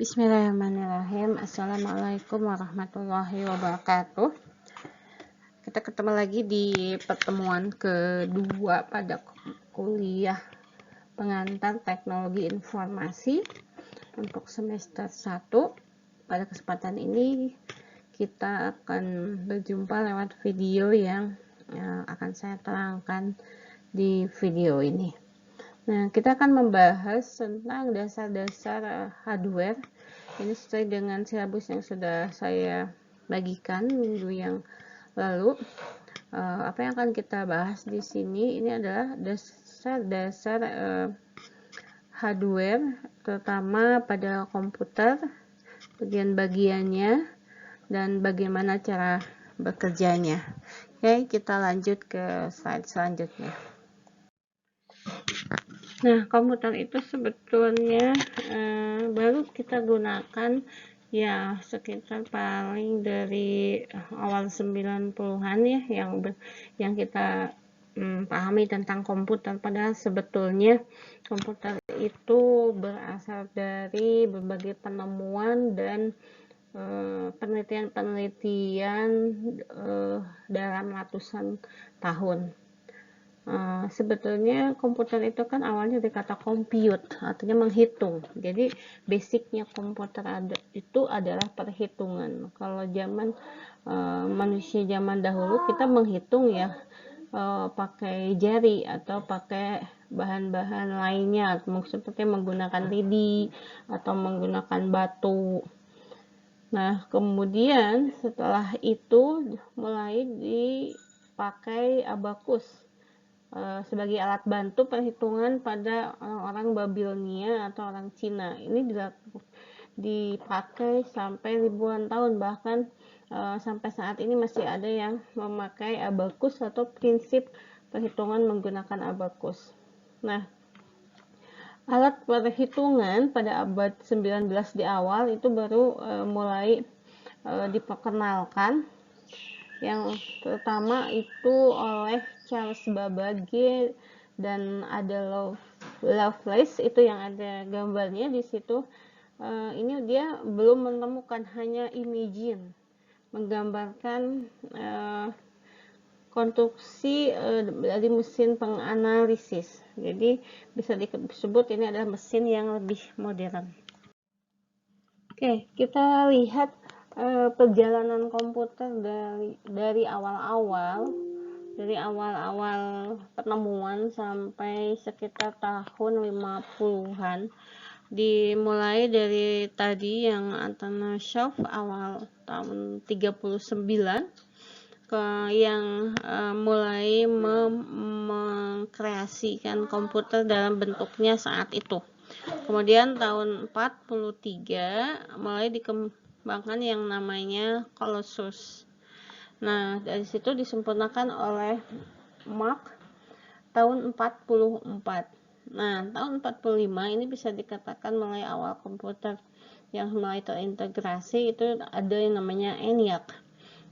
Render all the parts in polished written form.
Bismillahirrahmanirrahim. Assalamualaikum warahmatullahi wabarakatuh. Kita ketemu lagi di pertemuan kedua pada kuliah pengantar teknologi informasi untuk semester 1. Pada kesempatan ini kita akan berjumpa lewat video yang akan saya terangkan di video ini. Nah, kita akan membahas tentang dasar-dasar hardware. Ini sesuai dengan silabus yang sudah saya bagikan minggu yang lalu. Apa yang akan kita bahas di sini ini adalah dasar-dasar hardware, terutama pada komputer, bagian-bagiannya, dan bagaimana cara bekerjanya. Oke, kita lanjut ke slide selanjutnya. Nah, komputer itu sebetulnya baru kita gunakan ya sekitar paling dari awal 90-an ya yang kita pahami tentang komputer. Padahal sebetulnya komputer itu berasal dari berbagai penemuan dan penelitian-penelitian dalam ratusan tahun. Sebetulnya komputer itu kan awalnya dari kata compute, artinya menghitung. Jadi basicnya komputer itu adalah perhitungan. Kalau zaman manusia zaman dahulu kita menghitung ya pakai jari atau pakai bahan-bahan lainnya, seperti menggunakan lidi atau menggunakan batu. Nah, kemudian setelah itu mulai dipakai abakus sebagai alat bantu perhitungan pada orang-orang Babilonia atau orang Cina. Ini dipakai sampai ribuan tahun, bahkan sampai saat ini masih ada yang memakai abakus atau prinsip perhitungan menggunakan abakus. Nah, alat perhitungan pada abad 19 di awal itu baru mulai diperkenalkan, yang pertama itu oleh Charles Babbage dan ada Lovelace, itu yang ada gambarnya di situ. Ini dia belum menemukan, hanya imagine, menggambarkan konstruksi dari mesin penganalisis. Jadi bisa disebut ini adalah mesin yang lebih modern. Oke, kita lihat perjalanan komputer dari awal-awal penemuan sampai sekitar tahun 50-an. Dimulai dari tadi yang Atanasov awal tahun 39 yang mulai mengkreasikan komputer dalam bentuknya saat itu. Kemudian tahun 43 mulai dikembangkan yang namanya Colossus. Nah, dari situ disempurnakan oleh Mark tahun 44. Nah, tahun 45 ini bisa dikatakan mulai awal komputer yang mulai terintegrasi. Itu ada yang namanya ENIAC.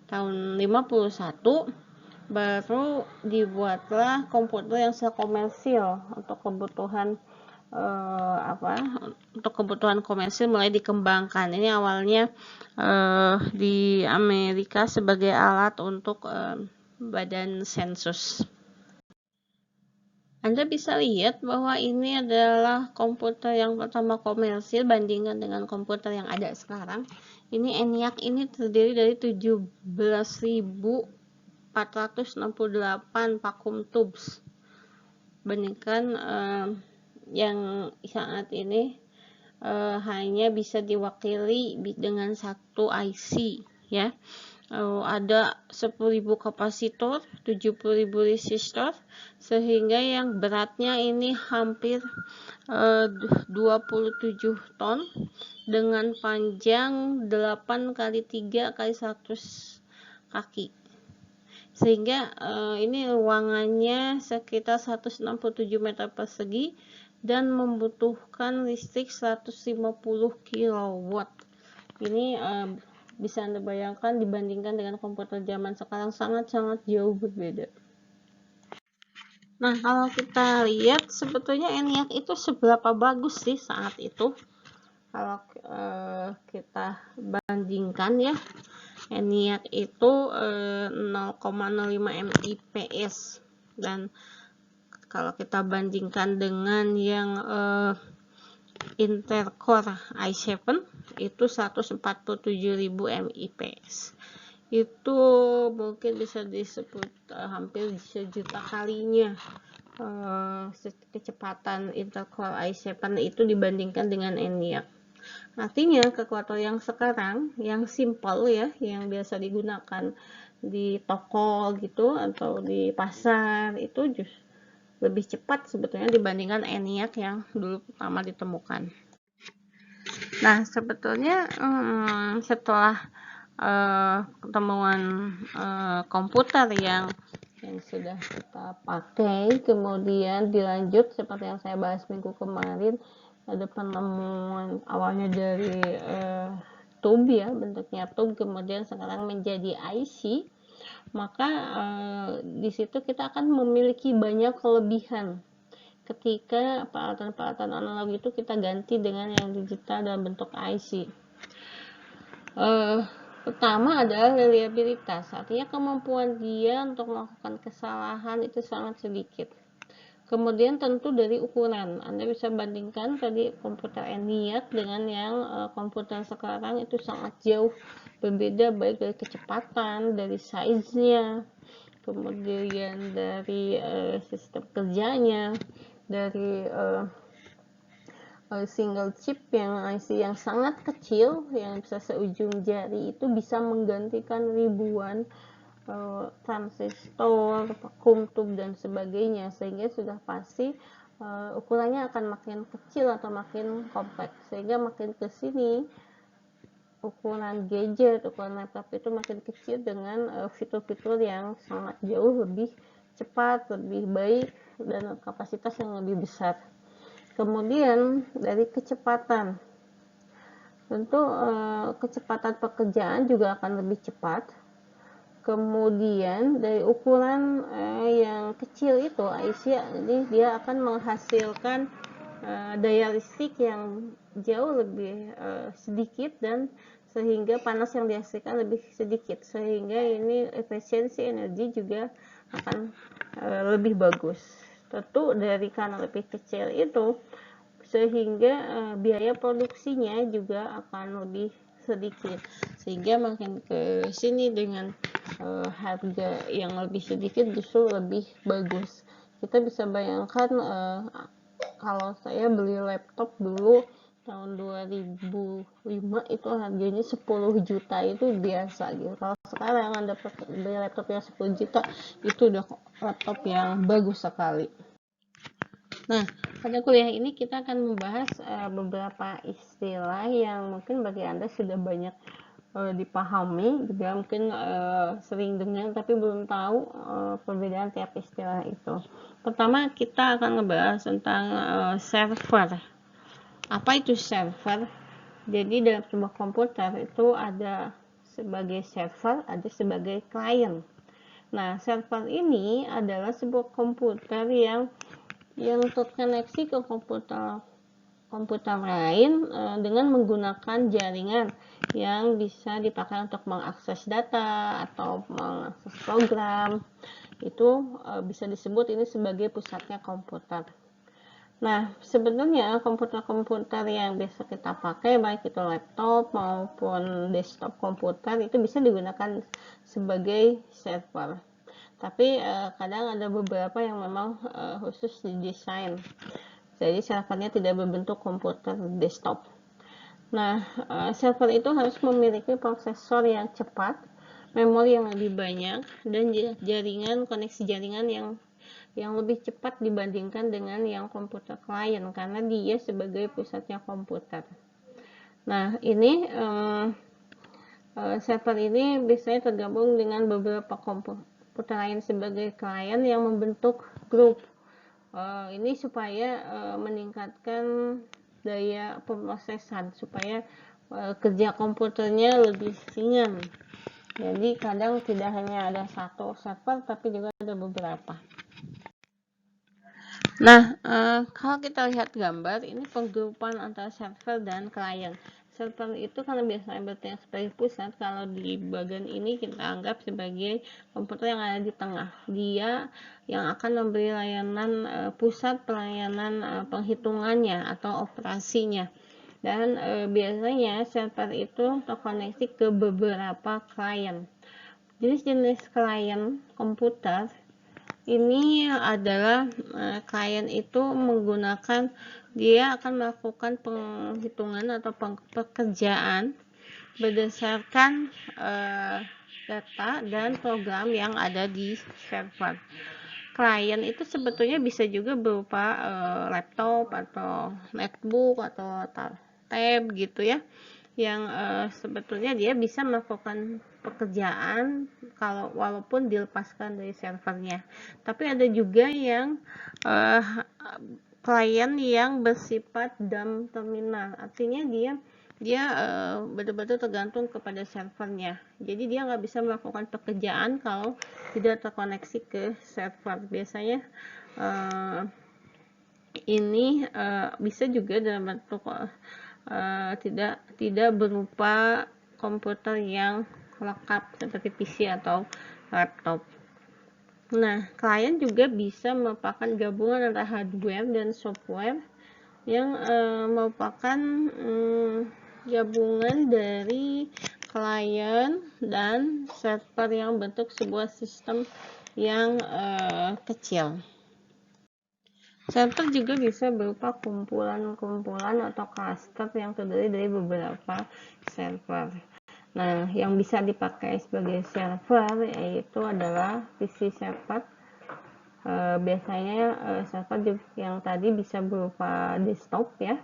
Tahun 51 baru dibuatlah komputer yang secara komersil untuk kebutuhan komersil mulai dikembangkan. Ini awalnya di Amerika sebagai alat untuk badan sensus. Anda bisa lihat bahwa ini adalah komputer yang pertama komersil bandingkan dengan komputer yang ada sekarang. Ini ENIAC ini terdiri dari 17.468 vacuum tubes. Bandingkan yang saat ini hanya bisa diwakili dengan satu IC ya. Ada 10.000 kapasitor, 70.000 resistor, sehingga yang beratnya ini hampir 27 ton dengan panjang 8 kali 3 kali 100 kaki. Sehingga ini ruangannya sekitar 167 meter persegi dan membutuhkan listrik 150 kW. Ini bisa Anda bayangkan dibandingkan dengan komputer zaman sekarang sangat-sangat jauh berbeda. Nah, kalau kita lihat sebetulnya ENIAC itu seberapa bagus sih saat itu? Kalau kita bandingkan ya, ENIAC itu 0,05 mIPS, dan kalau kita bandingkan dengan yang Intel Core i7 itu 147.000 mIPS. Itu mungkin bisa disebut hampir sejuta kalinya kecepatan Intel Core i7 itu dibandingkan dengan ENIAC. Artinya kekuatan yang sekarang, yang simple ya, yang biasa digunakan di toko gitu atau di pasar, itu justru lebih cepat sebetulnya dibandingkan ENIAC yang dulu pertama ditemukan. Nah, sebetulnya setelah ketemuan komputer yang sudah kita pakai, kemudian dilanjut seperti yang saya bahas minggu kemarin, ada penemuan awalnya dari tube ya, bentuknya tube, kemudian sekarang menjadi IC, maka di situ kita akan memiliki banyak kelebihan ketika peralatan-peralatan analog itu kita ganti dengan yang digital dalam bentuk IC. Pertama adalah reliabilitas, artinya kemampuan dia untuk melakukan kesalahan itu sangat sedikit. Kemudian tentu dari ukuran, Anda bisa bandingkan tadi komputer ENIAC dengan yang komputer sekarang, itu sangat jauh berbeda, baik dari kecepatan, dari size-nya, kemudian dari sistem kerjanya, dari single chip yang IC yang sangat kecil, yang bisa seujung jari, itu bisa menggantikan ribuan transistor, vacuum tube dan sebagainya, sehingga sudah pasti ukurannya akan makin kecil atau makin kompak, sehingga makin ke sini ukuran gadget, ukuran laptop itu makin kecil dengan fitur-fitur yang sangat jauh lebih cepat, lebih baik, dan kapasitas yang lebih besar. Kemudian dari kecepatan, tentu kecepatan pekerjaan juga akan lebih cepat. Kemudian dari ukuran yang kecil itu IC, jadi dia akan menghasilkan daya listrik yang jauh lebih sedikit, dan sehingga panas yang dihasilkan lebih sedikit, sehingga ini efisiensi energi juga akan lebih bagus. Tentu dari karena lebih kecil itu, sehingga biaya produksinya juga akan lebih sedikit, sehingga makin ke sini dengan harga yang lebih sedikit justru lebih bagus. Kita bisa bayangkan kalau saya beli laptop dulu tahun 2005 itu harganya 10 juta, itu biasa gitu. Kalau sekarang Anda beli laptop yang 10 juta, itu udah laptop yang bagus sekali. Nah, pada kuliah ini kita akan membahas beberapa istilah yang mungkin bagi Anda sudah banyak dipahami, juga mungkin sering dengar tapi belum tahu perbedaan tiap istilah itu. Pertama, kita akan membahas tentang server. Apa itu server? Jadi dalam sebuah komputer itu ada sebagai server, ada sebagai klien. Nah, server ini adalah sebuah komputer yang terkoneksi ke komputer lain dengan menggunakan jaringan yang bisa dipakai untuk mengakses data atau mengakses program. Itu bisa disebut ini sebagai pusatnya komputer. Nah, sebenarnya komputer-komputer yang biasa kita pakai, baik itu laptop maupun desktop komputer, itu bisa digunakan sebagai server. Tapi kadang ada beberapa yang memang khusus didesain, jadi servernya tidak berbentuk komputer desktop. Nah, server itu harus memiliki prosesor yang cepat, memori yang lebih banyak, dan jaringan, koneksi jaringan yang lebih cepat dibandingkan dengan yang komputer klien, karena dia sebagai pusatnya komputer. Nah, ini server ini biasanya tergabung dengan beberapa komputer lain sebagai klien yang membentuk grup. Ini supaya meningkatkan daya pemrosesan, supaya kerja komputernya lebih ringan. Jadi kadang tidak hanya ada satu server, tapi juga ada beberapa. Nah, kalau kita lihat gambar, ini penggrupan antara server dan klien. Server itu karena biasanya bertindak sebagai pusat, kalau di bagian ini kita anggap sebagai komputer yang ada di tengah. Dia yang akan memberi layanan pusat pelayanan penghitungannya atau operasinya. Dan biasanya server itu terkoneksi ke beberapa klien. Jenis-jenis klien komputer ini adalah klien itu menggunakan, dia akan melakukan penghitungan atau pekerjaan berdasarkan data dan program yang ada di server. Klien itu sebetulnya bisa juga berupa laptop atau netbook atau tab gitu ya, yang sebetulnya dia bisa melakukan pekerjaan kalau walaupun dilepaskan dari servernya. Tapi ada juga yang klien yang bersifat dumb terminal, artinya dia betul-betul tergantung kepada servernya. Jadi dia nggak bisa melakukan pekerjaan kalau tidak terkoneksi ke server. Biasanya ini bisa juga dalam bentuk tidak berupa komputer yang lengkap seperti PC atau laptop. Nah, klien juga bisa merupakan gabungan antara hardware dan software yang merupakan gabungan dari klien dan server yang bentuk sebuah sistem yang kecil. Server juga bisa berupa kumpulan-kumpulan atau cluster yang terdiri dari beberapa server. Nah, yang bisa dipakai sebagai server yaitu adalah PC server. Biasanya server yang tadi bisa berupa desktop ya.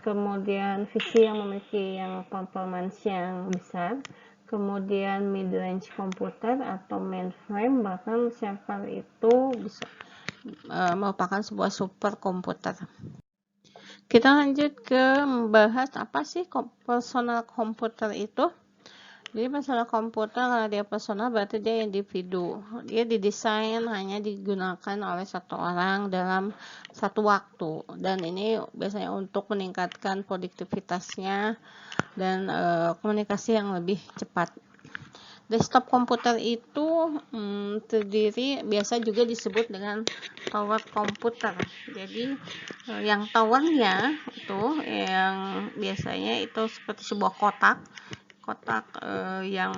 Kemudian PC yang memiliki performance yang besar. Kemudian mid-range komputer atau mainframe, bahkan server itu bisa merupakan sebuah super komputer. Kita lanjut ke membahas apa sih personal komputer itu. Jadi personal komputer, kalau dia personal berarti dia individu. Dia didesain hanya digunakan oleh satu orang dalam satu waktu. Dan ini biasanya untuk meningkatkan produktivitasnya dan komunikasi yang lebih cepat. Desktop komputer itu terdiri, biasa juga disebut dengan tower komputer. Jadi yang towernya itu yang biasanya itu seperti sebuah kotak yang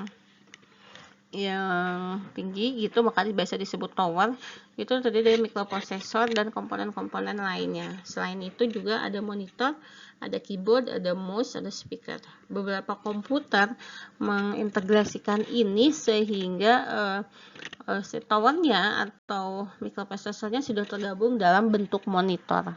tinggi gitu, makanya biasa disebut tower. Itu terdiri dari mikroprosesor dan komponen-komponen lainnya. Selain itu juga ada monitor, ada keyboard, ada mouse, ada speaker. Beberapa komputer mengintegrasikan ini sehingga towernya atau mikroprosesornya sudah tergabung dalam bentuk monitor.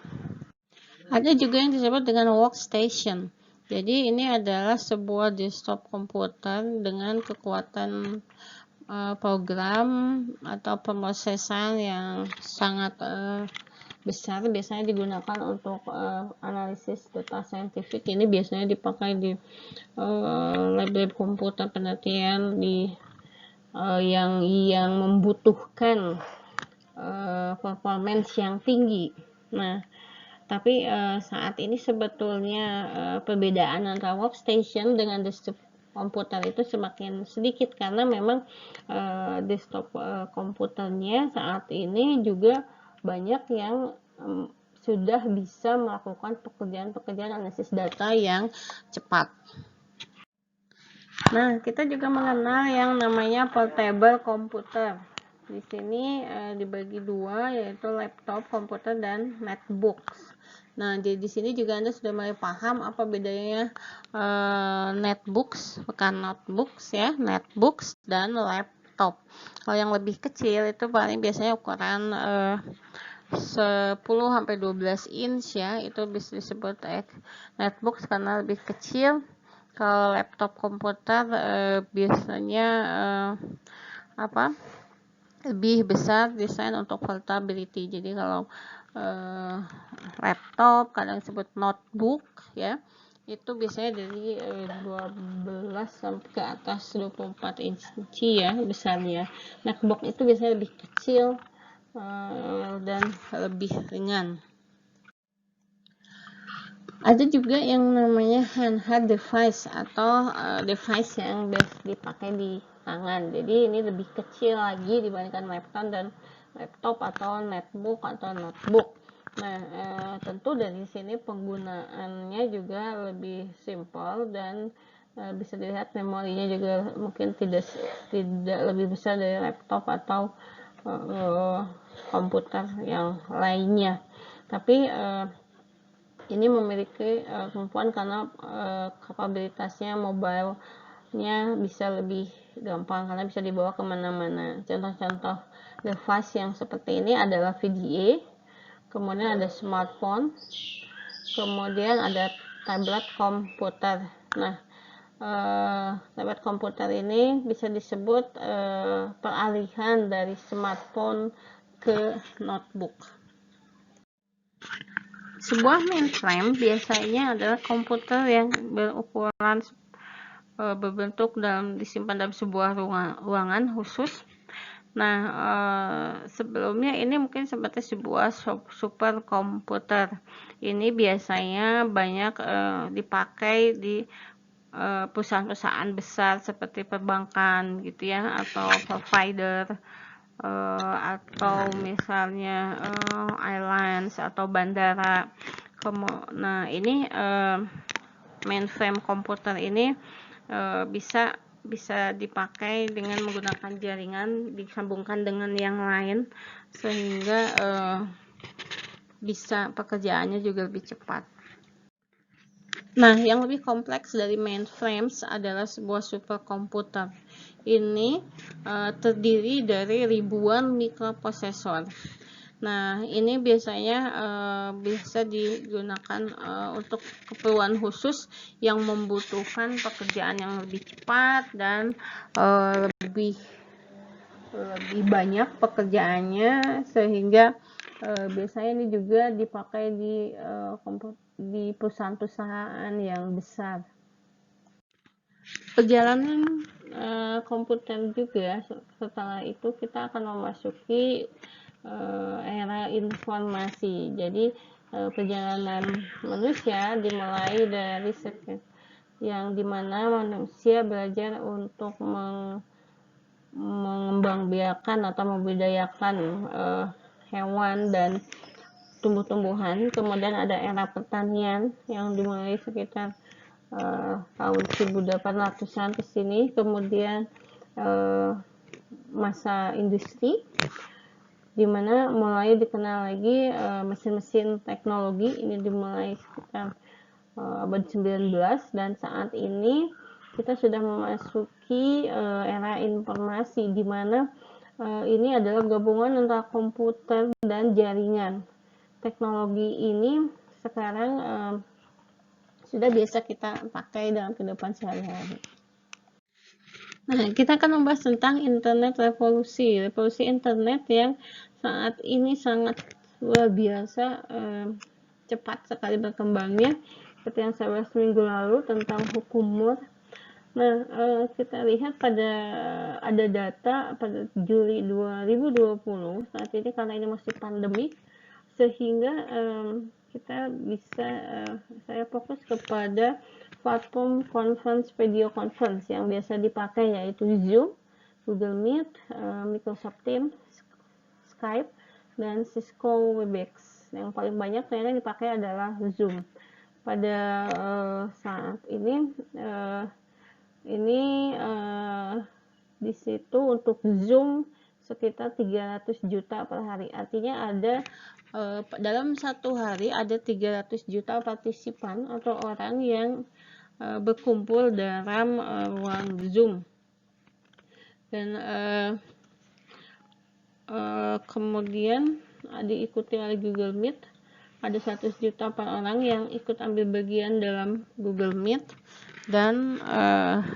Ada juga yang disebut dengan workstation. Jadi ini adalah sebuah desktop komputer dengan kekuatan program atau pemrosesan yang sangat besar. Biasanya digunakan untuk analisis data saintifik. Ini biasanya dipakai di lab-lab komputer penelitian di yang membutuhkan performance yang tinggi. Nah, tapi saat ini sebetulnya perbedaan antara workstation dengan desktop komputer itu semakin sedikit, karena memang desktop komputernya saat ini juga banyak yang sudah bisa melakukan pekerjaan-pekerjaan analisis data yang cepat. Nah, kita juga mengenal yang namanya portable komputer. Di sini dibagi dua, yaitu laptop komputer dan netbooks. Nah, di sini juga Anda sudah mulai paham apa bedanya netbooks, bukan notebooks ya, netbooks dan laptop. Kalau yang lebih kecil itu paling biasanya ukuran 10-12 inch ya, itu bisa disebut netbooks karena lebih kecil. Kalau laptop komputer biasanya lebih besar, desain untuk portability. Jadi kalau laptop kadang disebut notebook ya, itu biasanya dari 12 sampai ke atas 24 inci ya besarnya. Netbook itu biasanya lebih kecil, dan lebih ringan. Ada juga yang namanya handheld device atau device yang biasa dipakai di tangan. Jadi ini lebih kecil lagi dibandingkan laptop atau netbook atau notebook. Nah, tentu dari sini penggunaannya juga lebih simple dan bisa dilihat memorinya juga mungkin tidak lebih besar dari laptop atau komputer yang lainnya. Tapi ini memiliki kemampuan karena kapabilitasnya mobile-nya bisa lebih gampang karena bisa dibawa kemana-mana. Contoh-contoh device yang seperti ini adalah VGA, kemudian ada smartphone, kemudian ada tablet komputer. Nah, tablet komputer ini bisa disebut peralihan dari smartphone ke notebook. Sebuah mainframe biasanya adalah komputer yang berukuran berbentuk disimpan dalam sebuah ruangan khusus. Nah, sebelumnya ini mungkin seperti sebuah superkomputer. Ini biasanya banyak dipakai di perusahaan-perusahaan besar seperti perbankan gitu ya, atau provider, atau misalnya airlines atau bandara. Nah, ini mainframe komputer ini bisa dipakai dengan menggunakan jaringan disambungkan dengan yang lain sehingga bisa pekerjaannya juga lebih cepat. Nah, yang lebih kompleks dari mainframes adalah sebuah superkomputer. Ini terdiri dari ribuan mikroprosesor. Nah, ini biasanya bisa digunakan untuk keperluan khusus yang membutuhkan pekerjaan yang lebih cepat dan lebih banyak pekerjaannya, sehingga biasanya ini juga dipakai di perusahaan-perusahaan yang besar. Perjalanan komputer juga, setelah itu kita akan memasuki era informasi. Jadi perjalanan manusia dimulai dari yang dimana manusia belajar untuk mengembangbiakan atau membudidayakan hewan dan tumbuh-tumbuhan. Kemudian ada era pertanian yang dimulai sekitar tahun 1800-an ke sini. Kemudian masa industri, di mana mulai dikenal lagi mesin-mesin teknologi. Ini dimulai sekitar abad 19, dan saat ini kita sudah memasuki era informasi, di mana ini adalah gabungan antara komputer dan jaringan. Teknologi ini sekarang sudah biasa kita pakai dalam kehidupan sehari-hari. Nah, kita akan membahas tentang internet revolusi internet yang saat ini sangat luar biasa cepat sekali berkembangnya. Seperti yang saya bahas minggu lalu tentang hukum Moore. Nah, kita lihat ada data pada Juli 2020 saat ini, karena ini masih pandemi, sehingga kita bisa saya fokus kepada platform video conference yang biasa dipakai, yaitu Zoom, Google Meet, Microsoft Teams, Skype, dan Cisco Webex. Yang paling banyak ternyata dipakai adalah Zoom. Pada saat ini di situ untuk Zoom sekitar 300 juta per hari. Artinya ada dalam satu hari ada 300 juta partisipan atau orang yang berkumpul dalam ruang Zoom. Dan kemudian diikuti oleh Google Meet. Ada 100 juta per orang yang ikut ambil bagian dalam Google Meet. Dan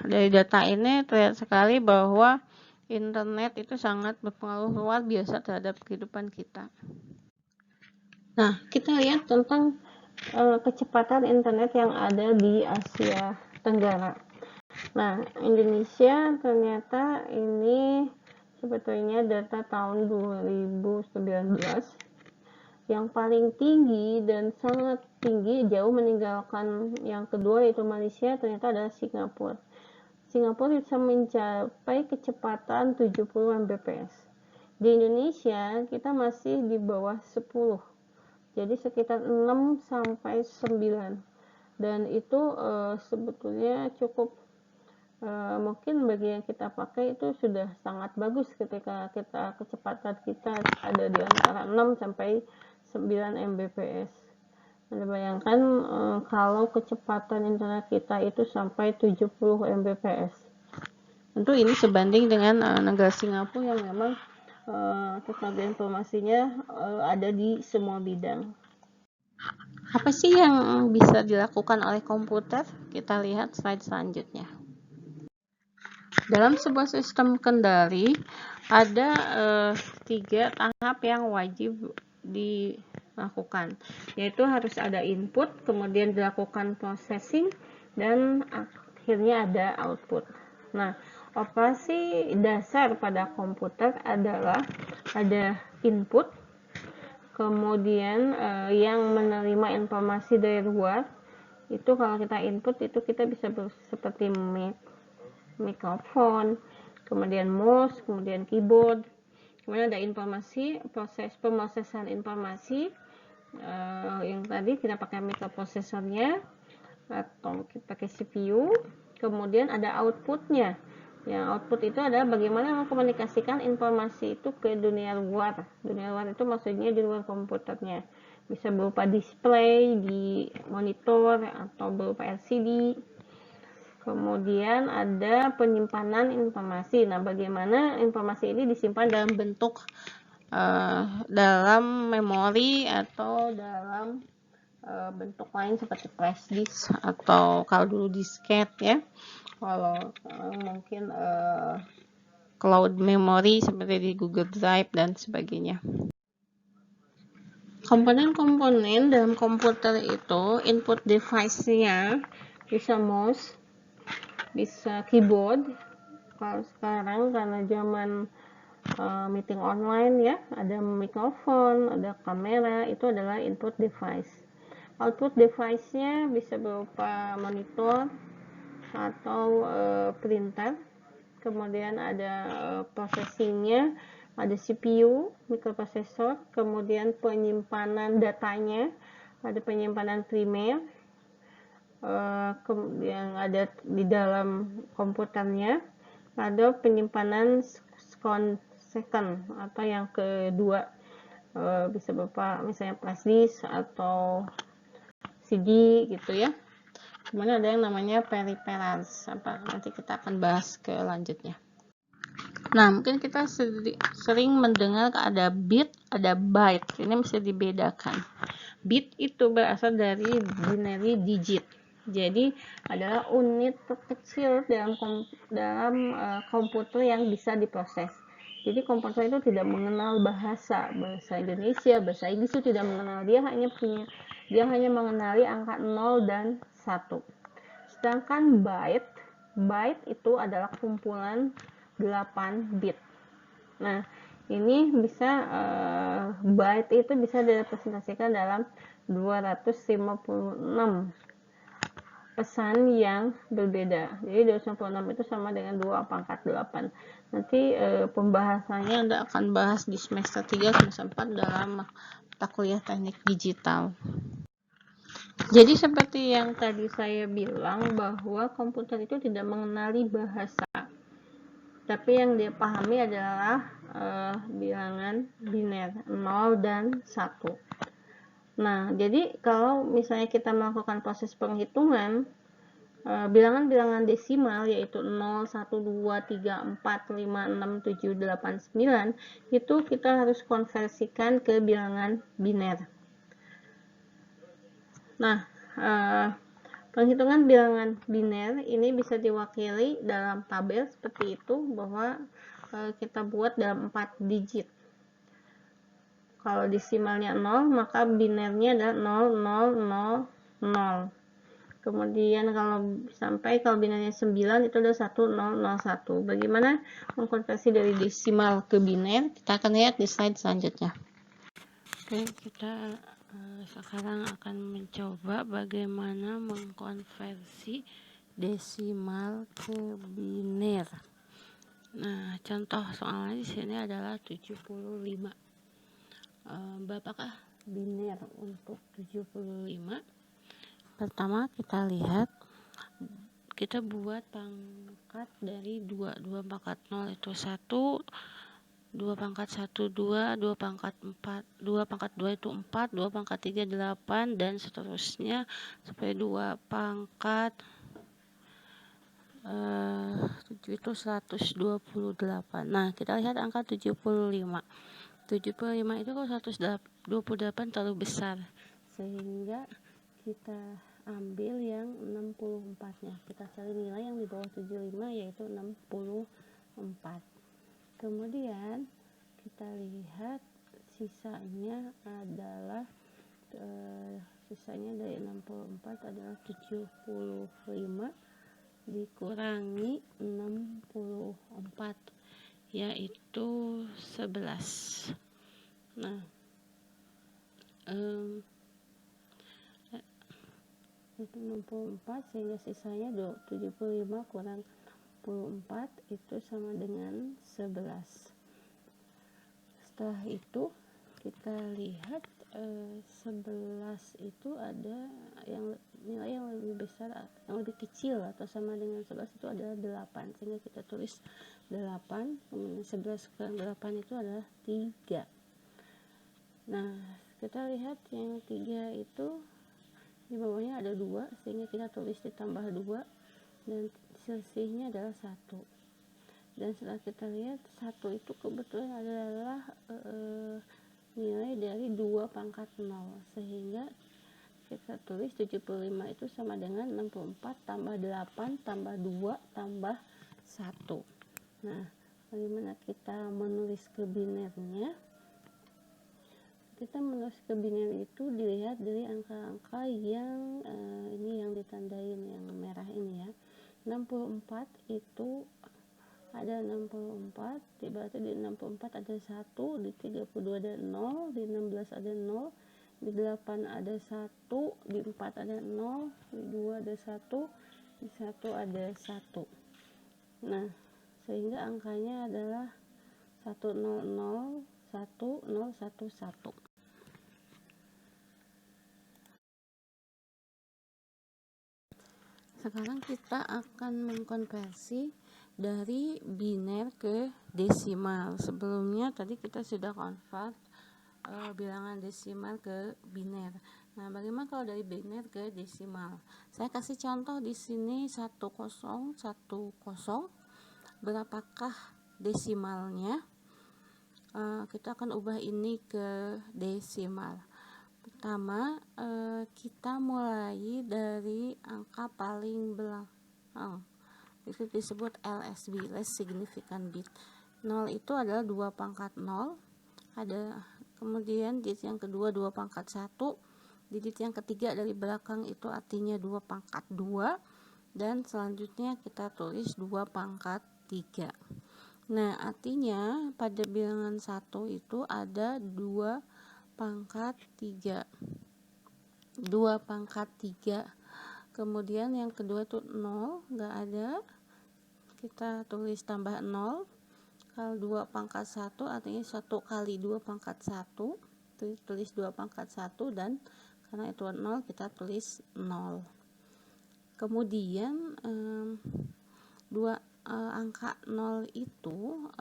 dari data ini terlihat sekali bahwa internet itu sangat berpengaruh luar biasa terhadap kehidupan kita. Nah, kita lihat tentang kecepatan internet yang ada di Asia Tenggara. Nah, Indonesia ternyata ini sebetulnya data tahun 2019 yang paling tinggi dan sangat tinggi, jauh meninggalkan yang kedua yaitu Malaysia, ternyata adalah Singapura. Singapura bisa mencapai kecepatan 70 Mbps. Di Indonesia kita masih di bawah 10, jadi sekitar 6 sampai 9, dan itu sebetulnya cukup mungkin bagi yang kita pakai itu sudah sangat bagus ketika kecepatan kita ada di antara 6 sampai 9 Mbps. Anda bayangkan kalau kecepatan internet kita itu sampai 70 Mbps. Tentu ini sebanding dengan negara Singapura yang memang teknologi informasinya ada di semua bidang. Apa sih yang bisa dilakukan oleh komputer? Kita lihat slide selanjutnya. Dalam sebuah sistem kendali ada 3 tahap yang wajib dilakukan, yaitu harus ada input, kemudian dilakukan processing, dan akhirnya ada output. Nah, operasi dasar pada komputer adalah ada input, kemudian yang menerima informasi dari luar. Itu kalau kita input itu kita bisa seperti mikrofon, kemudian mouse, kemudian keyboard, kemudian ada informasi, pemrosesan informasi yang tadi kita pakai mikroprosesornya atau kita pakai CPU, kemudian ada outputnya. Yang output itu adalah bagaimana mengkomunikasikan informasi itu ke dunia luar. Dunia luar itu maksudnya di luar komputernya, bisa berupa display di monitor atau berupa LCD. Kemudian ada penyimpanan informasi. Nah, bagaimana informasi ini disimpan dalam bentuk dalam memori atau dalam bentuk lain seperti flash disk atau kalau dulu disket ya. Kalau mungkin cloud memory seperti di Google Drive dan sebagainya. Komponen-komponen dalam komputer itu input device-nya bisa mouse, bisa keyboard. Kalau sekarang karena zaman meeting online ya, ada mikrofon, ada kamera, itu adalah input device. Output device-nya bisa berupa monitor atau printer. Kemudian ada processing-nya, ada CPU, microprocessor, kemudian penyimpanan datanya, ada penyimpanan primer, yang ada di dalam komputernya, ada penyimpanan second atau yang kedua, bisa berupa misalnya flash disk atau CD gitu ya. Kemudian ada yang namanya peripherals, nanti kita akan bahas ke lanjutnya. Nah, mungkin kita sering mendengar ada bit, ada byte. Ini mesti dibedakan. Bit itu berasal dari binary digit. Jadi adalah unit terkecil dalam komputer yang bisa diproses. Jadi komputer itu tidak mengenal bahasa Indonesia, bahasa Inggris itu tidak mengenal. Dia hanya mengenali angka 0 dan 1. Sedangkan byte itu adalah kumpulan 8 bit. Nah, ini bisa byte itu bisa direpresentasikan dalam 256 pesan yang berbeda. Jadi 256 itu sama dengan 2 pangkat 8. Nanti pembahasannya Anda akan bahas di semester 3 semester 4 dalam mata kuliah teknik digital. Jadi seperti yang tadi saya bilang bahwa komputer itu tidak mengenali bahasa, tapi yang dia pahami adalah bilangan biner 0 dan 1. Nah, jadi kalau misalnya kita melakukan proses penghitungan bilangan-bilangan desimal yaitu 0, 1, 2, 3, 4, 5, 6, 7, 8, 9 itu kita harus konversikan ke bilangan biner. Nah, penghitungan bilangan biner ini bisa diwakili dalam tabel seperti itu, bahwa kita buat dalam 4 digit. Kalau desimalnya 0, maka binernya adalah 0000. Kemudian kalau binernya 9 itu ada 1001. Bagaimana mengkonversi dari desimal ke biner? Kita akan lihat di slide selanjutnya. Oke, kita sekarang akan mencoba bagaimana mengkonversi desimal ke biner. Nah, contoh soalnya di sini adalah 75. Berapakah biner untuk 75? Pertama kita lihat, kita buat pangkat dari 2 pangkat 0 itu 1, 2 pangkat 1 2, 2 pangkat 4, 2 pangkat 2 itu 4, 2 pangkat 3 8, dan seterusnya sampai 2 pangkat 7 itu 128. Nah, kita lihat angka 75. 75 itu kalau 128 terlalu besar, sehingga kita ambil yang 64-nya. Kita cari nilai yang di bawah 75, yaitu 64. Kemudian kita lihat sisanya adalah dari 64 adalah 75 dikurangi 64, yaitu 11. Nah, itu 64, sehingga sisanya 75 kurang 64 itu sama dengan 11. Setelah itu kita lihat 11 itu ada yang nilai yang lebih besar, yang lebih kecil atau sama dengan 11 itu adalah 8, sehingga kita tulis 8, kemudian 11 kurang 8 itu adalah 3. Nah, kita lihat yang 3 itu di bawahnya ada 2, sehingga kita tulis ditambah 2, dan selisihnya adalah 1. Dan setelah kita lihat 1 itu kebetulan adalah nilai dari 2 pangkat 0, sehingga kita tulis 75 itu sama dengan 64 tambah 8 tambah 2 tambah 1. Nah, bagaimana kita menulis ke binernya? Kita menulis ke biner itu dilihat dari angka-angka yang ini yang ditandain yang merah ini ya. 64 itu ada 64, berarti di 64 ada 1, di 32 ada 0, di 16 ada 0, di 8 ada 1, di 4 ada 0, di 2 ada 1, di 1 ada 1. Nah, sehingga angkanya adalah 1001011. Sekarang kita akan mengkonversi dari biner ke desimal. Sebelumnya tadi kita sudah convert bilangan desimal ke biner. Nah, bagaimana kalau dari biner ke desimal? Saya kasih contoh di sini 1010. Berapakah desimalnya? Kita akan ubah ini ke desimal. Pertama, kita mulai dari angka paling belakang, itu disebut LSB, less significant bit. 0 itu adalah 2 pangkat 0, kemudian digit yang kedua 2 pangkat 1, digit yang ketiga dari belakang itu artinya 2 pangkat 2, dan selanjutnya kita tulis 2 pangkat 3. Nah, artinya pada bilangan 1 itu ada 2 pangkat 3, kemudian yang kedua itu 0, nggak ada, kita tulis tambah 0. Kalau 2 pangkat 1 artinya 1 kali 2 pangkat 1, tulis 2 pangkat 1, dan karena itu 0 kita tulis 0. Kemudian angka 0 itu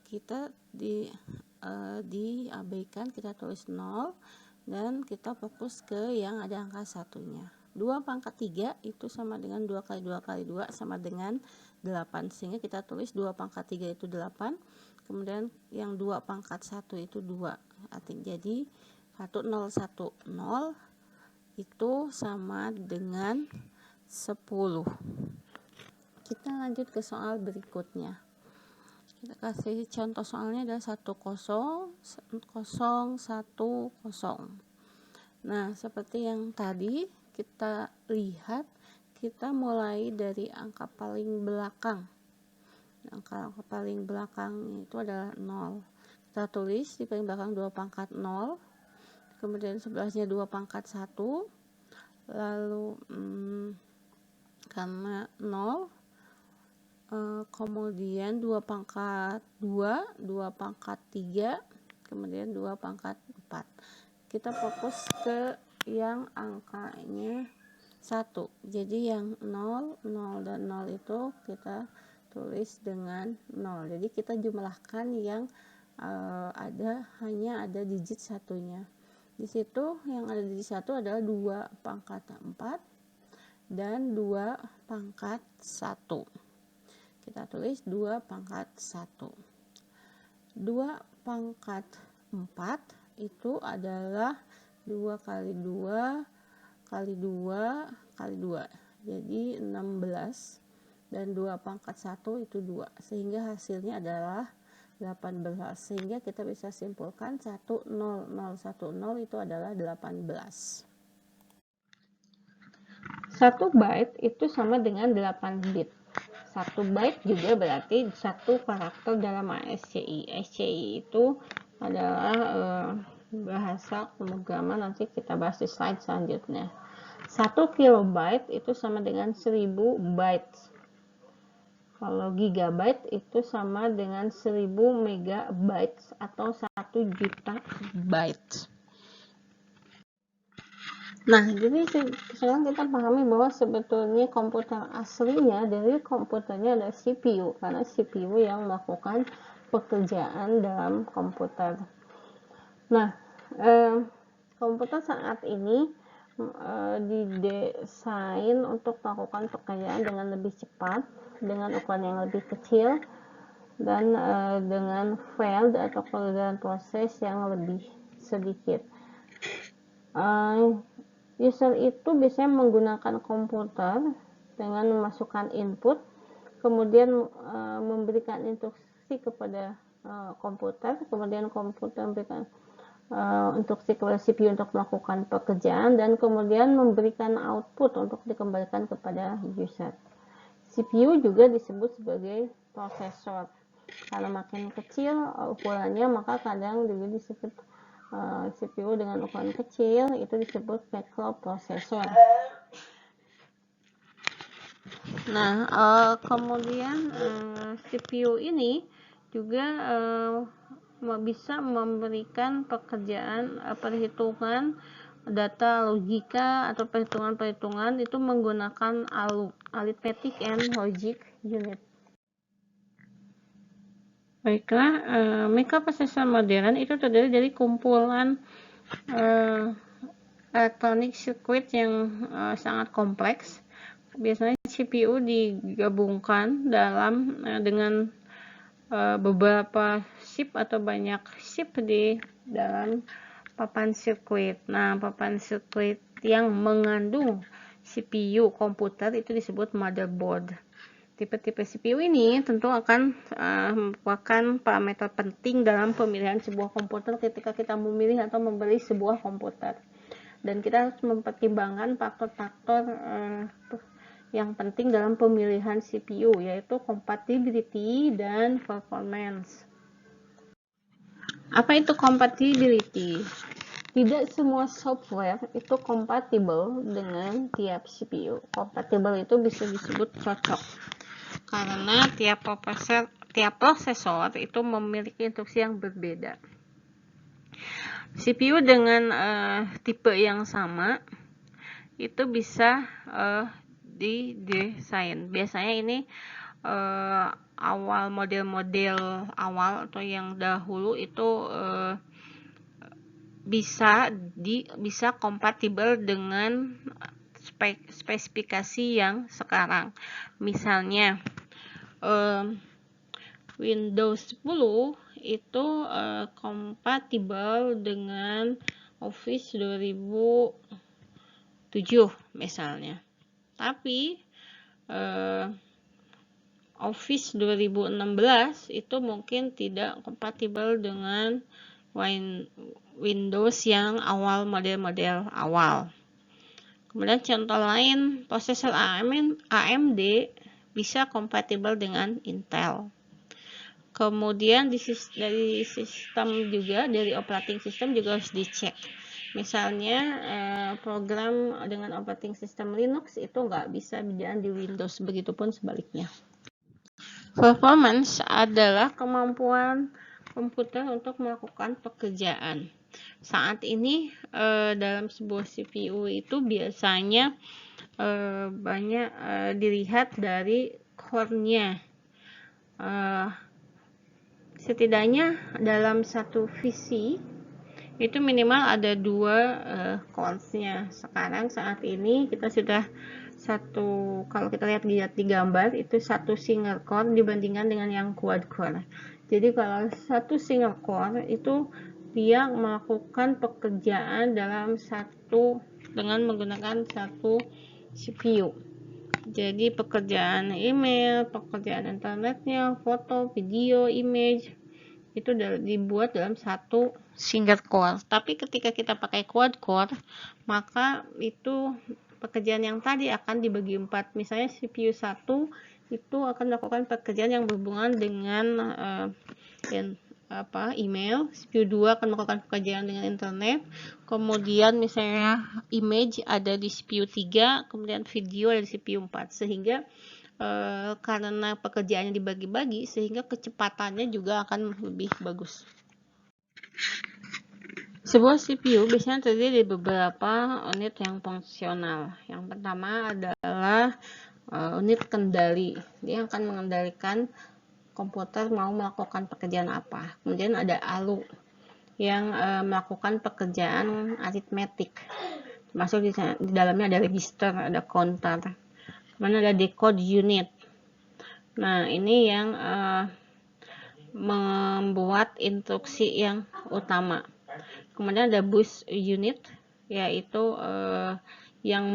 kita diabaikan, kita tulis 0, dan kita fokus ke yang ada angka satunya. 2 pangkat 3 itu sama dengan 2 kali 2 kali 2 sama dengan 8, sehingga kita tulis 2 pangkat 3 itu 8, kemudian yang 2 pangkat 1 itu 2, artinya jadi 1010 itu sama dengan 10. Kita lanjut ke soal berikutnya. Kita kasih contoh soalnya adalah 10010. Nah, seperti yang tadi kita lihat, kita mulai dari angka paling belakang. Angka paling belakang itu adalah 0. Kita tulis di paling belakang 2 pangkat 0, kemudian sebelahnya 2 pangkat 1, lalu karena 0, kemudian 2 pangkat 2, 2 pangkat 3, kemudian 2 pangkat 4. Kita fokus ke yang angkanya 1. Jadi yang 0, 0 dan 0 itu kita tulis dengan 0. Jadi kita jumlahkan yang hanya ada digit satunya. Di situ yang ada digit 1 adalah 2 pangkat 4 dan 2 pangkat 1. Kita tulis 2 pangkat 1. 2 pangkat 4 itu adalah 2 kali 2 kali 2 kali 2. Jadi 16. Dan 2 pangkat 1 itu 2. Sehingga hasilnya adalah 18. Sehingga kita bisa simpulkan 101010 itu adalah 18. 1 byte itu sama dengan 8 bit. 1 byte juga berarti 1 karakter dalam ASCII. ASCII itu adalah bahasa pemrograman, nanti kita bahas di slide selanjutnya. 1 kilobyte itu sama dengan 1000 bytes. Kalau gigabyte itu sama dengan 1000 megabytes atau 1 juta bytes. Nah, jadi sekarang kita pahami bahwa sebetulnya komputer aslinya dari komputernya adalah CPU, karena CPU yang melakukan pekerjaan dalam komputer. Nah, komputer saat ini didesain untuk melakukan pekerjaan dengan lebih cepat, dengan ukuran yang lebih kecil, dan dengan failed atau kegagalan proses yang lebih sedikit. User itu biasanya menggunakan komputer dengan memasukkan input, kemudian memberikan instruksi kepada komputer, kemudian komputer memberikan instruksi kepada CPU untuk melakukan pekerjaan, dan kemudian memberikan output untuk dikembalikan kepada user. CPU juga disebut sebagai prosesor. Karena makin kecil ukurannya, maka kadang juga disebut CPU dengan ukuran kecil itu disebut microprosessor. Nah, kemudian CPU ini juga bisa memberikan pekerjaan perhitungan data logika atau perhitungan-perhitungan itu menggunakan arithmetic and logic unit. Baiklah, microprosessor modern itu terdiri dari kumpulan electronic circuit yang sangat kompleks. Biasanya CPU digabungkan dengan beberapa chip atau banyak chip di dalam papan sirkuit. Nah, papan sirkuit yang mengandung CPU komputer itu disebut motherboard. Tipe-tipe CPU ini tentu akan merupakan parameter penting dalam pemilihan sebuah komputer ketika kita memilih atau membeli sebuah komputer. Dan kita harus mempertimbangkan faktor-faktor yang penting dalam pemilihan CPU, yaitu compatibility dan performance. Apa itu compatibility? Tidak semua software itu kompatibel dengan tiap CPU. Kompatibel itu bisa disebut cocok, karena tiap prosesor itu memiliki instruksi yang berbeda. CPU dengan tipe yang sama itu bisa didesain. Biasanya ini model-model awal atau yang dahulu itu bisa kompatibel dengan spesifikasi yang sekarang. Misalnya Windows 10 itu kompatibel dengan Office 2007 misalnya. Tapi Office 2016 itu mungkin tidak kompatibel dengan Windows yang awal, model-model awal. Kemudian contoh lain, prosesor AMD bisa kompatibel dengan Intel. Kemudian dari sistem juga, dari operating system juga harus dicek. Misalnya program dengan operating system Linux itu nggak bisa berjalan di Windows, begitupun sebaliknya. Performance adalah kemampuan komputer untuk melakukan pekerjaan. Saat ini dalam sebuah CPU itu biasanya banyak dilihat dari core-nya. Setidaknya dalam satu visi itu minimal ada 2 cores-nya. Sekarang saat ini kita sudah kalau kita lihat di gambar itu satu single core dibandingkan dengan yang quad core. Jadi kalau satu single core itu dia melakukan pekerjaan dengan menggunakan satu CPU. Jadi pekerjaan email, pekerjaan internetnya, foto, video, image itu dibuat dalam satu single core. Tapi ketika kita pakai quad core, maka itu pekerjaan yang tadi akan dibagi 4. Misalnya CPU 1 itu akan melakukan pekerjaan yang berhubungan dengan email, CPU 2 akan melakukan pekerjaan dengan internet, kemudian misalnya image ada di CPU 3, kemudian video ada di CPU 4, sehingga karena pekerjaannya dibagi-bagi sehingga kecepatannya juga akan lebih bagus. Sebuah CPU biasanya terdiri dari beberapa unit yang fungsional. Yang pertama adalah unit kendali, dia akan mengendalikan komputer mau melakukan pekerjaan apa. Kemudian ada ALU yang melakukan pekerjaan aritmetik, termasuk di dalamnya ada register, ada counter. Kemudian ada decode unit. Nah, ini yang membuat instruksi yang utama. Kemudian ada bus unit, yaitu yang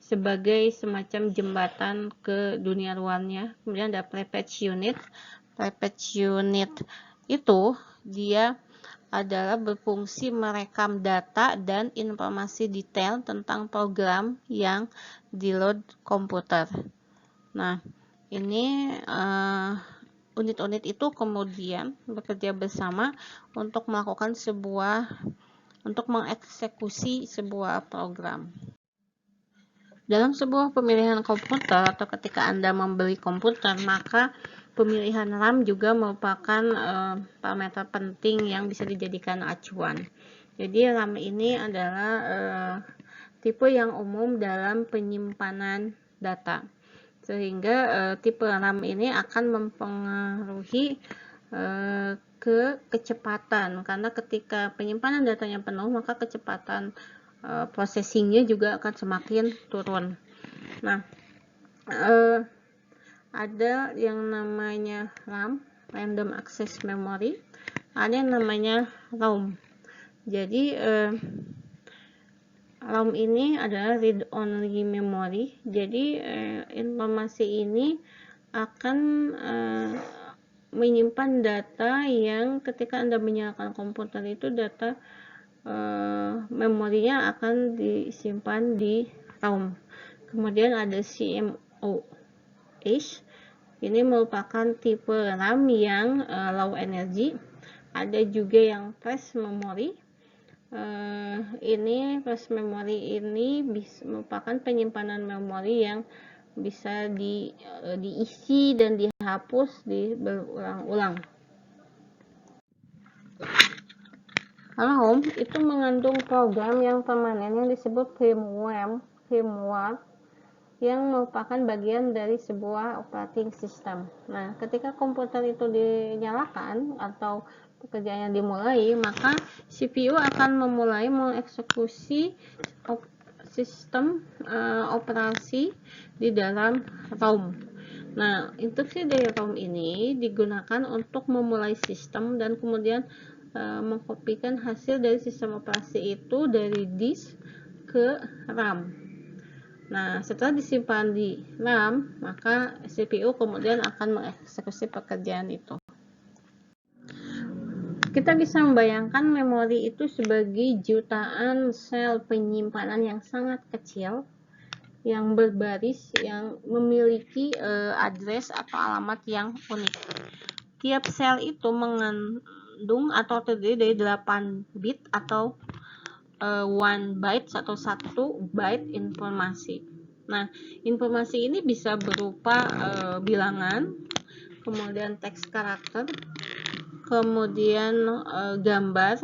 sebagai semacam jembatan ke dunia luarnya. Kemudian ada playpage unit. Playpage unit itu dia adalah berfungsi merekam data dan informasi detail tentang program yang di-load komputer. Nah, ini unit-unit itu kemudian bekerja bersama untuk mengeksekusi sebuah program. Dalam sebuah pemilihan komputer atau ketika Anda membeli komputer, maka pemilihan RAM juga merupakan parameter penting yang bisa dijadikan acuan. Jadi RAM ini adalah tipe yang umum dalam penyimpanan data, sehingga tipe RAM ini akan mempengaruhi kecepatan, karena ketika penyimpanan datanya penuh maka kecepatan processingnya juga akan semakin turun. Nah, ada yang namanya RAM, Random Access Memory, ada yang namanya ROM. Jadi ROM ini adalah read only memory. Jadi informasi ini akan menyimpan data yang ketika Anda menyalakan komputer itu data memorinya akan disimpan di ROM. Kemudian ada CMOS, ini merupakan tipe RAM yang low energy. Ada juga yang flash memory. Ini flash memory ini merupakan penyimpanan memori yang bisa diisi dan dihapus berulang-ulang. ROM itu mengandung program yang permanen yang disebut firmware yang merupakan bagian dari sebuah operating system. Nah, ketika komputer itu dinyalakan atau pekerjaannya dimulai, maka CPU akan memulai mengeksekusi sistem operasi di dalam ROM. Nah, instruksi dari ROM ini digunakan untuk memulai sistem dan kemudian mengkopikan hasil dari sistem operasi itu dari disk ke RAM. Nah, setelah disimpan di RAM, maka CPU kemudian akan mengeksekusi pekerjaan itu. Kita bisa membayangkan memori itu sebagai jutaan sel penyimpanan yang sangat kecil, yang berbaris, yang memiliki address atau alamat yang unik. Tiap sel itu mengandung atau terdiri dari 8 bit atau 1 byte atau 1 byte informasi. Nah, informasi ini bisa berupa bilangan, kemudian teks karakter, kemudian gambar,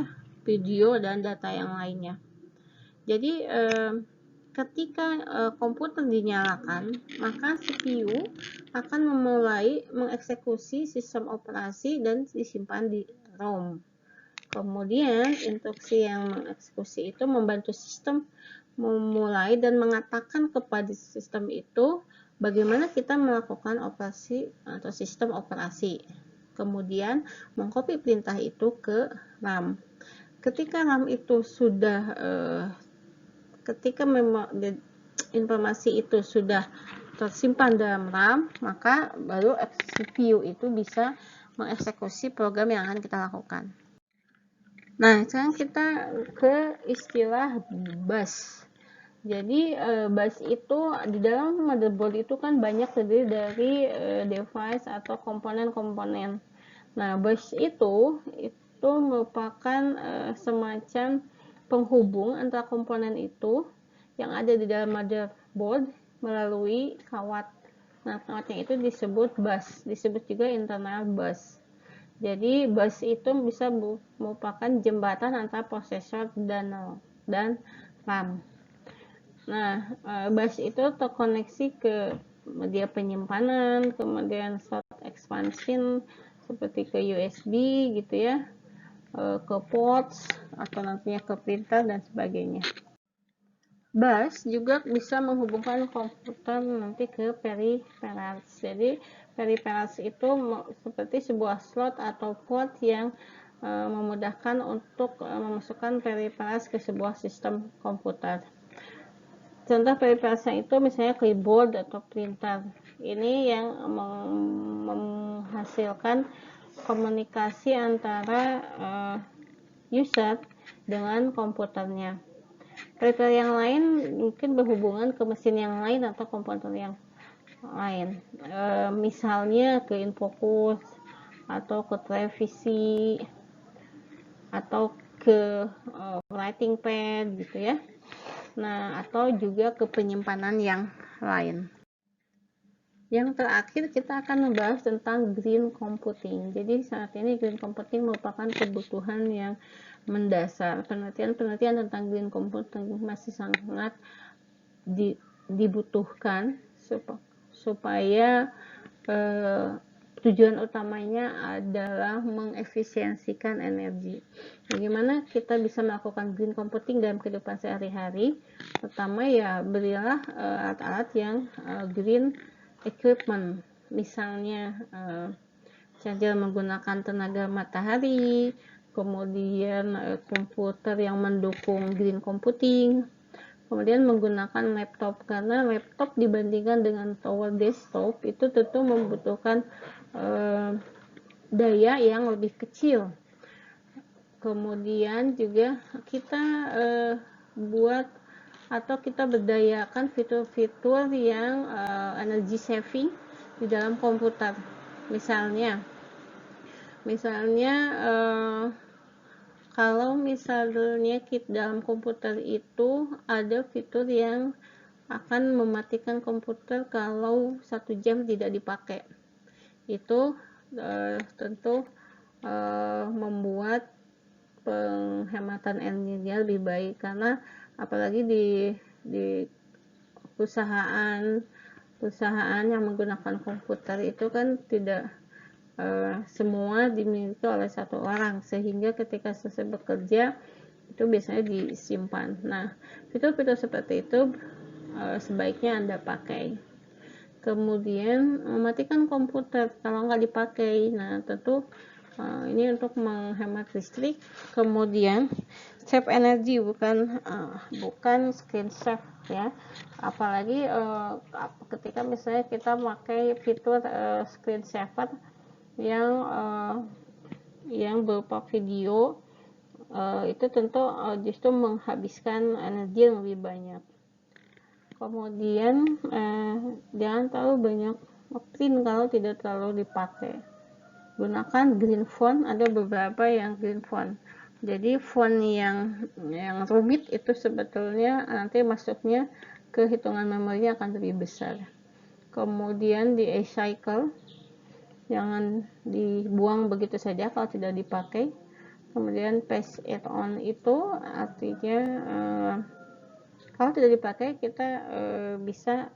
video, dan data yang lainnya. Jadi ketika komputer dinyalakan, maka CPU akan memulai mengeksekusi sistem operasi dan disimpan di ROM. Kemudian instruksi yang mengeksekusi itu membantu sistem memulai dan mengatakan kepada sistem itu bagaimana kita melakukan operasi atau sistem operasi. Kemudian mengcopy perintah itu ke RAM. Ketika RAM itu sudah ketika informasi itu sudah tersimpan dalam RAM, maka baru CPU itu bisa mengeksekusi program yang akan kita lakukan. Nah, sekarang kita ke istilah bus. Jadi bus itu di dalam motherboard itu kan banyak terdiri dari device atau komponen-komponen. Nah, bus itu merupakan semacam penghubung antara komponen itu yang ada di dalam motherboard melalui kawat. Nah, kawatnya itu disebut bus, disebut juga internal bus. Jadi bus itu bisa merupakan jembatan antara prosesor dan RAM. Nah, bus itu terkoneksi ke media penyimpanan, kemudian slot expansion seperti ke USB gitu ya, ke ports atau nantinya ke printer dan sebagainya. Bus juga bisa menghubungkan komputer nanti ke peripherals. Jadi peripherals itu seperti sebuah slot atau port yang memudahkan untuk memasukkan peripherals ke sebuah sistem komputer. Contoh peripheralsnya itu misalnya keyboard atau printer. Ini yang menghasilkan komunikasi antara user dengan komputernya. Peripheral yang lain mungkin berhubungan ke mesin yang lain atau komputer yang lain. Misalnya ke infocus atau ke televisi atau ke writing pad gitu ya. Nah, atau juga ke penyimpanan yang lain. Yang terakhir kita akan membahas tentang green computing. Jadi saat ini green computing merupakan kebutuhan yang mendasar. Penelitian tentang green computing masih sangat dibutuhkan supaya tujuan utamanya adalah mengefisiensikan energi. Bagaimana kita bisa melakukan green computing dalam kehidupan sehari-hari? Pertama ya belilah alat-alat yang green equipment, misalnya charger menggunakan tenaga matahari, kemudian komputer yang mendukung green computing, kemudian menggunakan laptop, karena laptop dibandingkan dengan tower desktop itu tentu membutuhkan daya yang lebih kecil. Kemudian juga kita buat atau kita berdayakan fitur-fitur yang energy saving di dalam komputer. Misalnya kalau misalnya dalam komputer itu ada fitur yang akan mematikan komputer kalau 1 jam tidak dipakai. Itu tentu membuat penghematan energinya lebih baik, karena apalagi di perusahaan yang menggunakan komputer itu kan tidak semua dimiliki oleh satu orang, sehingga ketika selesai bekerja itu biasanya disimpan. Nah, fitur-fitur seperti itu sebaiknya Anda pakai. Kemudian mematikan komputer kalau nggak dipakai. Nah, tentu ini untuk menghemat listrik. Kemudian save energi, bukan screen save ya. Apalagi ketika misalnya kita pakai fitur screen saver yang yang berupa video, itu tentu justru menghabiskan energi yang lebih banyak. Kemudian jangan terlalu banyak print kalau tidak terlalu dipakai. Gunakan green font, ada beberapa yang green font. Jadi font yang rumit itu sebetulnya nanti masuknya ke hitungan memorinya akan lebih besar. Kemudian di recycle, jangan dibuang begitu saja kalau tidak dipakai. Kemudian pass it on itu artinya kalau tidak dipakai kita bisa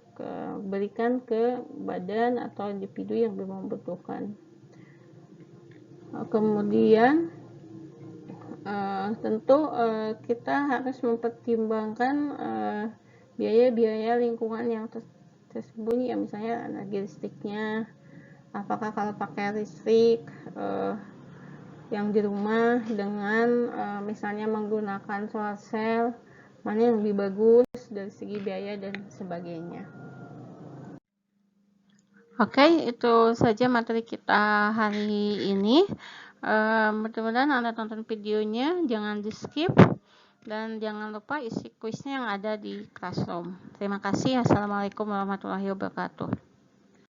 berikan ke badan atau individu yang belum membutuhkan. Kemudian tentu kita harus mempertimbangkan biaya-biaya lingkungan yang tersembunyi, ya, misalnya energi listriknya, apakah kalau pakai listrik yang di rumah dengan misalnya menggunakan solar cell, mana yang lebih bagus dari segi biaya dan sebagainya. Oke, itu saja materi kita hari ini. Mudah-mudahan Anda tonton videonya, jangan di skip, dan jangan lupa isi kuisnya yang ada di Classroom. Terima kasih. Assalamualaikum warahmatullahi wabarakatuh.